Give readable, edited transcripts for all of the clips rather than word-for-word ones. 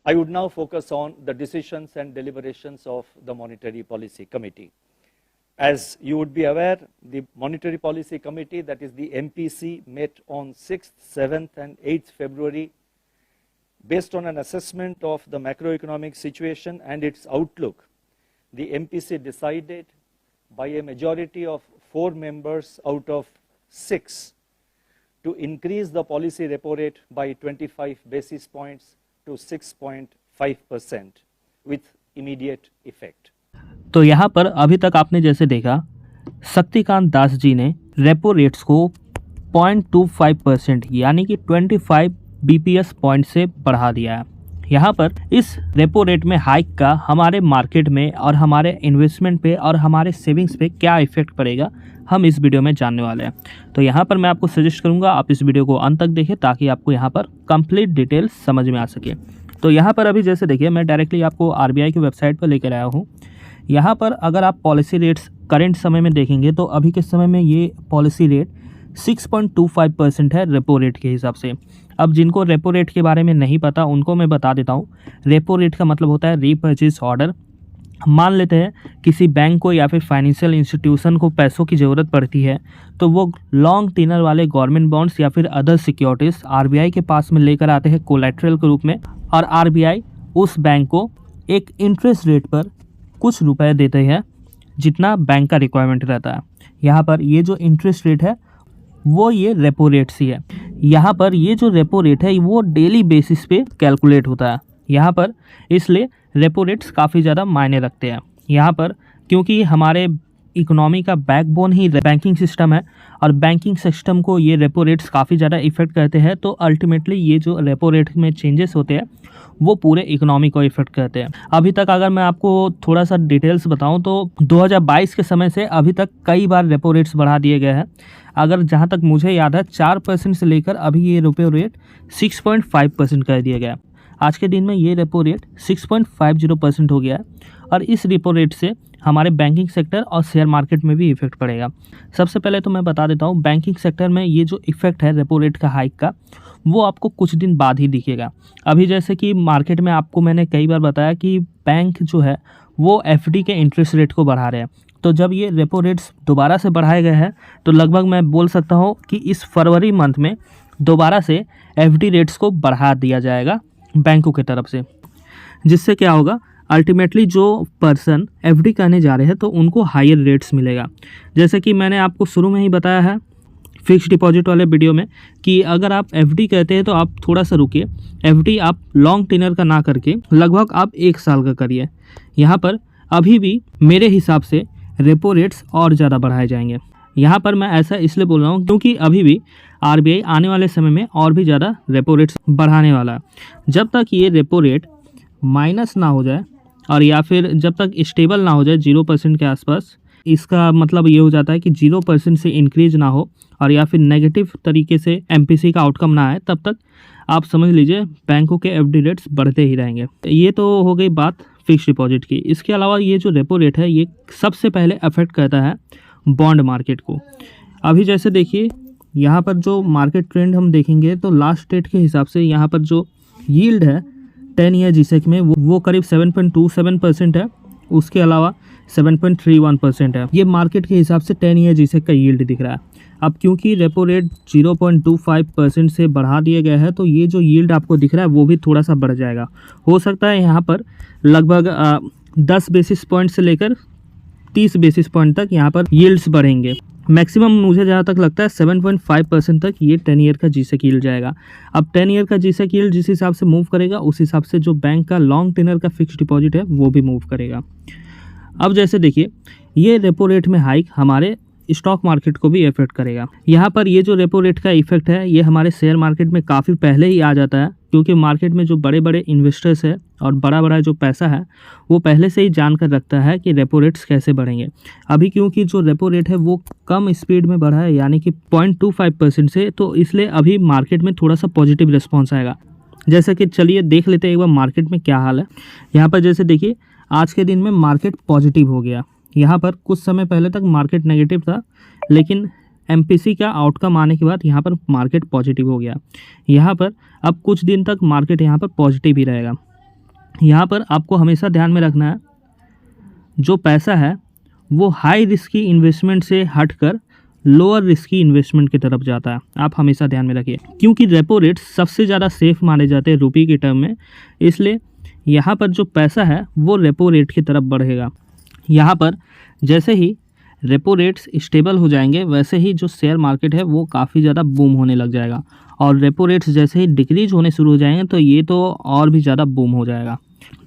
I would now focus on the decisions and deliberations of the Monetary Policy Committee. As you would be aware, the Monetary Policy Committee, that is the MPC, met on 6th, 7th and 8th February. Based on an assessment of the macroeconomic situation and its outlook, the MPC decided by a majority of 4 members out of 6 to increase the policy repo rate by 25 basis points to 6.5% with immediate effect. तो यहाँ पर अभी तक आपने जैसे देखा, शक्तिकांत दास जी ने repo rates को 0.25% यानी कि 25 बीपीएस पॉइंट से बढ़ा दिया है। यहाँ पर इस रेपो रेट में हाइक का हमारे मार्केट में और हमारे इन्वेस्टमेंट पे और हमारे सेविंग्स पे क्या इफेक्ट पड़ेगा, हम इस वीडियो में जानने वाले हैं। तो यहाँ पर मैं आपको सजेस्ट करूँगा आप इस वीडियो को अंत तक देखें ताकि आपको यहाँ पर कंप्लीट डिटेल्स समझ में आ सके। तो यहाँ पर अभी जैसे देखिए, मैं डायरेक्टली आपको आरबीआई की वेबसाइट पर लेकर आया हूँ। यहाँ पर अगर आप पॉलिसी रेट्स करंट समय में देखेंगे तो अभी के समय में ये पॉलिसी रेट 6.25% है रेपो रेट के हिसाब से। अब जिनको रेपो रेट के बारे में नहीं पता उनको मैं बता देता हूँ। रेपो रेट का मतलब होता है रीपर्चेज ऑर्डर। मान लेते हैं किसी बैंक को या फिर फाइनेंशियल इंस्टीट्यूशन को पैसों की ज़रूरत पड़ती है तो वो लॉन्ग टेनर वाले गवर्नमेंट बॉन्ड्स या फिर अदर सिक्योरिटीज़ आरबीआई के पास में लेकर आते हैं कोलैटरल के रूप में, और आरबीआई उस बैंक को एक इंटरेस्ट रेट पर कुछ रुपए देते हैं जितना बैंक का रिक्वायरमेंट रहता है। यहाँ पर ये जो इंटरेस्ट रेट है वो ये रेपो रेट्स ही है। यहाँ पर ये जो रेपो रेट है वो डेली बेसिस पे कैलकुलेट होता है यहाँ पर, इसलिए रेपो रेट्स काफ़ी ज़्यादा मायने रखते हैं यहाँ पर, क्योंकि हमारे इकोनॉमी का बैकबोन ही बैंकिंग सिस्टम है और बैंकिंग सिस्टम को ये रेपो रेट्स काफ़ी ज़्यादा इफेक्ट करते हैं। तो अल्टीमेटली ये जो रेपो रेट में चेंजेस होते हैं वो पूरे इकोनॉमी को इफेक्ट करते हैं। अभी तक अगर मैं आपको थोड़ा सा डिटेल्स बताऊं तो 2022 के समय से अभी तक कई बार रेपो रेट्स बढ़ा दिए गए हैं। अगर जहां तक मुझे याद है 4% से लेकर अभी ये रेपो रेट 6.5% कर दिया गया। आज के दिन में ये रेपो रेट 6.50% हो गया है और इस रेपो रेट से हमारे बैंकिंग सेक्टर और शेयर मार्केट में भी इफेक्ट पड़ेगा। सबसे पहले तो मैं बता देता हूँ, बैंकिंग सेक्टर में ये जो इफेक्ट है रेपो रेट का हाइक का वो आपको कुछ दिन बाद ही दिखेगा। अभी जैसे कि मार्केट में आपको मैंने कई बार बताया कि बैंक जो है वो एफडी के इंटरेस्ट रेट को बढ़ा रहे हैं। तो जब ये रेपो रेट्स दोबारा से बढ़ाए गए हैं तो लगभग मैं बोल सकता हूँ कि इस फरवरी मंथ में दोबारा से एफडी रेट्स को बढ़ा दिया जाएगा बैंकों की तरफ से, जिससे क्या होगा, अल्टीमेटली जो पर्सन एफडी करने जा रहे हैं तो उनको हायर रेट्स मिलेगा। जैसे कि मैंने आपको शुरू में ही बताया है फिक्स डिपॉजिट वाले वीडियो में कि अगर आप एफडी कहते हैं तो आप थोड़ा सा रुकिए, एफडी आप लॉन्ग टेनर का ना करके लगभग आप 1 साल का करिए। यहाँ पर अभी भी मेरे हिसाब से रेपो रेट्स और ज़्यादा बढ़ाए जाएंगे। यहाँ पर मैं ऐसा इसलिए बोल रहा हूँ क्योंकि अभी भी आरबीआई आने वाले समय में और भी ज़्यादा रेपो रेट्स बढ़ाने वाला है। जब तक ये रेपो रेट माइनस ना हो जाए और या फिर जब तक स्टेबल ना हो जाए 0% के आसपास, इसका मतलब ये हो जाता है कि 0% से इंक्रीज ना हो और या फिर नेगेटिव तरीके से एमपीसी का आउटकम ना आए, तब तक आप समझ लीजिए बैंकों के एफडी रेट्स बढ़ते ही रहेंगे। ये तो हो गई बात फिक्स डिपॉजिट की। इसके अलावा ये जो रेपो रेट है ये सबसे पहले अफेक्ट करता है बॉन्ड मार्केट को। अभी जैसे देखिए यहाँ पर जो मार्केट ट्रेंड हम देखेंगे तो लास्ट डेट के हिसाब से यहाँ पर जो यील्ड है 10 ईयर जीसेक में वो करीब 7.27% है। उसके अलावा 7.31% है। ये मार्केट के हिसाब से 10 ईयर जीसेक का यील्ड दिख रहा है। अब क्योंकि रेपो रेट 0.25% से बढ़ा दिया गया है तो ये जो यील्ड आपको दिख रहा है वो भी थोड़ा सा बढ़ जाएगा। हो सकता है यहाँ पर लगभग 10 बेसिस पॉइंट से लेकर 30 बेसिस पॉइंट तक यहाँ पर यील्ड्स बढ़ेंगे। मैक्सिमम मुझे जहाँ तक लगता है 7.5% तक ये 10 ईयर का जीसेक यील्ड जाएगा। अब 10 ईयर का जीसेक यील्ड जिस हिसाब से मूव करेगा उस हिसाब से जो बैंक का लॉन्ग टेनर का फिक्स डिपॉजिट है वो भी मूव करेगा। अब जैसे देखिए ये रेपो रेट में हाइक हमारे स्टॉक मार्केट को भी इफेक्ट करेगा। यहाँ पर ये जो रेपो रेट का इफेक्ट है ये हमारे शेयर मार्केट में काफ़ी पहले ही आ जाता है, क्योंकि मार्केट में जो बड़े बड़े इन्वेस्टर्स है और बड़ा बड़ा जो पैसा है वो पहले से ही जान कर रखता है कि रेपो रेट्स कैसे बढ़ेंगे। अभी क्योंकि जो रेपो रेट है वो कम स्पीड में बढ़ा है यानी कि 0.25% से, तो इसलिए अभी मार्केट में थोड़ा सा पॉजिटिव रिस्पॉन्स आएगा। जैसे कि चलिए देख लेते हैं एक बार मार्केट में क्या हाल है। यहाँ पर जैसे देखिए आज के दिन में मार्केट पॉजिटिव हो गया। यहाँ पर कुछ समय पहले तक मार्केट नेगेटिव था, लेकिन एमपीसी का आउटकम आने के बाद यहाँ पर मार्केट पॉजिटिव हो गया। यहाँ पर अब कुछ दिन तक मार्केट यहाँ पर पॉजिटिव ही रहेगा। यहाँ पर आपको हमेशा ध्यान में रखना है, जो पैसा है वो हाई रिस्की इन्वेस्टमेंट से हटकर लोअर रिस्की इन्वेस्टमेंट की तरफ जाता है। आप हमेशा ध्यान में रखिए, क्योंकि रेपो रेट सबसे ज़्यादा सेफ माने जाते हैं रुपये के टर्म में, इसलिए यहाँ पर जो पैसा है वो रेपो रेट की तरफ बढ़ेगा। यहाँ पर जैसे ही रेपो रेट्स स्टेबल हो जाएंगे वैसे ही जो शेयर मार्केट है वो काफ़ी ज़्यादा बूम होने लग जाएगा, और रेपो रेट्स जैसे ही डिक्रीज होने शुरू हो जाएंगे तो ये तो और भी ज़्यादा बूम हो जाएगा।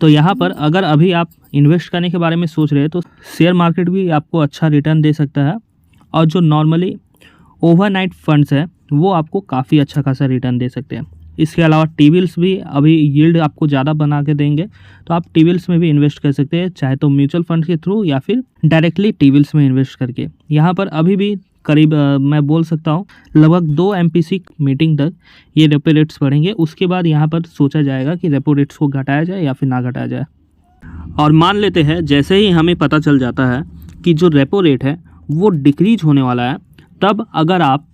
तो यहाँ पर अगर अभी आप इन्वेस्ट करने के बारे में सोच रहे हैं तो शेयर मार्केट भी आपको अच्छा रिटर्न दे सकता है, और जो नॉर्मली ओवरनाइट फंड्स है वो आपको काफ़ी अच्छा खासा रिटर्न दे सकते हैं। इसके अलावा टी-बिल्स भी अभी यील्ड आपको ज़्यादा बना के देंगे, तो आप टी-बिल्स में भी इन्वेस्ट कर सकते हैं, चाहे तो म्यूचुअल फंड के थ्रू या फिर डायरेक्टली टी-बिल्स में इन्वेस्ट करके। यहाँ पर अभी भी करीब मैं बोल सकता हूँ लगभग 2 MPC मीटिंग तक ये रेपो रेट्स बढ़ेंगे। उसके बाद यहाँ पर सोचा जाएगा कि रेपो रेट्स को घटाया जाए या फिर ना घटाया जाए। और मान लेते हैं जैसे ही हमें पता चल जाता है कि जो रेपो रेट है वो डिक्रीज होने वाला है, तब अगर आप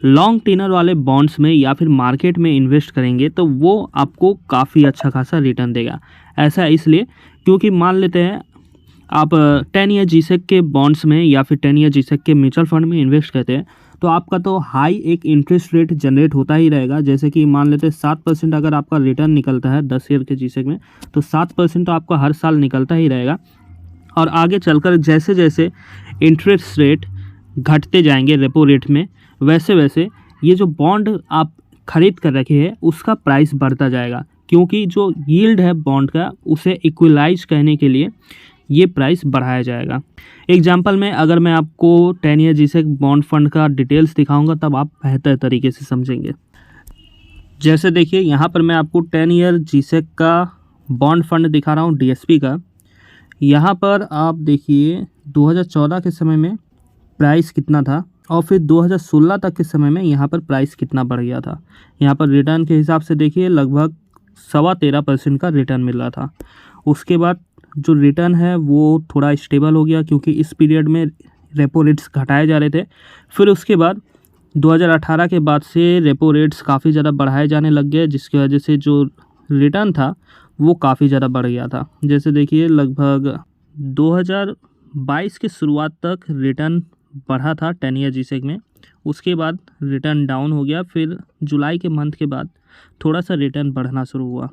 लॉन्ग टेनर वाले बॉन्ड्स में या फिर मार्केट में इन्वेस्ट करेंगे तो वो आपको काफ़ी अच्छा खासा रिटर्न देगा। ऐसा इसलिए क्योंकि मान लेते हैं आप 10 ईयर जीसेक के बॉन्ड्स में या फिर 10 ईयर जीसेक के म्यूचुअल फंड में इन्वेस्ट करते हैं तो आपका तो हाई एक इंटरेस्ट रेट जनरेट होता ही रहेगा। जैसे कि मान लेते हैं 7% अगर आपका रिटर्न निकलता है 10 ईयर के जीसेक में, तो 7% तो आपका हर साल निकलता ही रहेगा। और आगे चलकर जैसे जैसे इंटरेस्ट रेट घटते जाएंगे रेपो रेट में, वैसे वैसे ये जो बॉन्ड आप खरीद कर रखे हैं उसका प्राइस बढ़ता जाएगा, क्योंकि जो यील्ड है बॉन्ड का उसे इक्वलाइज करने के लिए ये प्राइस बढ़ाया जाएगा। एग्जाम्पल में अगर मैं आपको 10 ईयर जीसेक बॉन्ड फंड का डिटेल्स दिखाऊंगा तब आप बेहतर तरीके से समझेंगे। जैसे देखिए यहाँ पर मैं आपको 10 ईयर जीसेक का बॉन्ड फंड दिखा रहा हूँ DSP का। यहाँ पर आप देखिए 2014 के समय में प्राइस कितना था और फिर 2016 तक के समय में यहाँ पर प्राइस कितना बढ़ गया था। यहाँ पर रिटर्न के हिसाब से देखिए लगभग 13.25% का रिटर्न मिल रहा था। उसके बाद जो रिटर्न है वो थोड़ा स्टेबल हो गया, क्योंकि इस पीरियड में रेपो रेट्स घटाए जा रहे थे। फिर उसके बाद 2018 के बाद से रेपो रेट्स काफ़ी ज़्यादा बढ़ाए जाने लग गए, जिसकी वजह से जो रिटर्न था वो काफ़ी ज़्यादा बढ़ गया था। जैसे देखिए लगभग 2022 के शुरुआत तक रिटर्न बढ़ा था 10 ईयर जीसेक में, उसके बाद रिटर्न डाउन हो गया। फिर जुलाई के मंथ के बाद थोड़ा सा रिटर्न बढ़ना शुरू हुआ।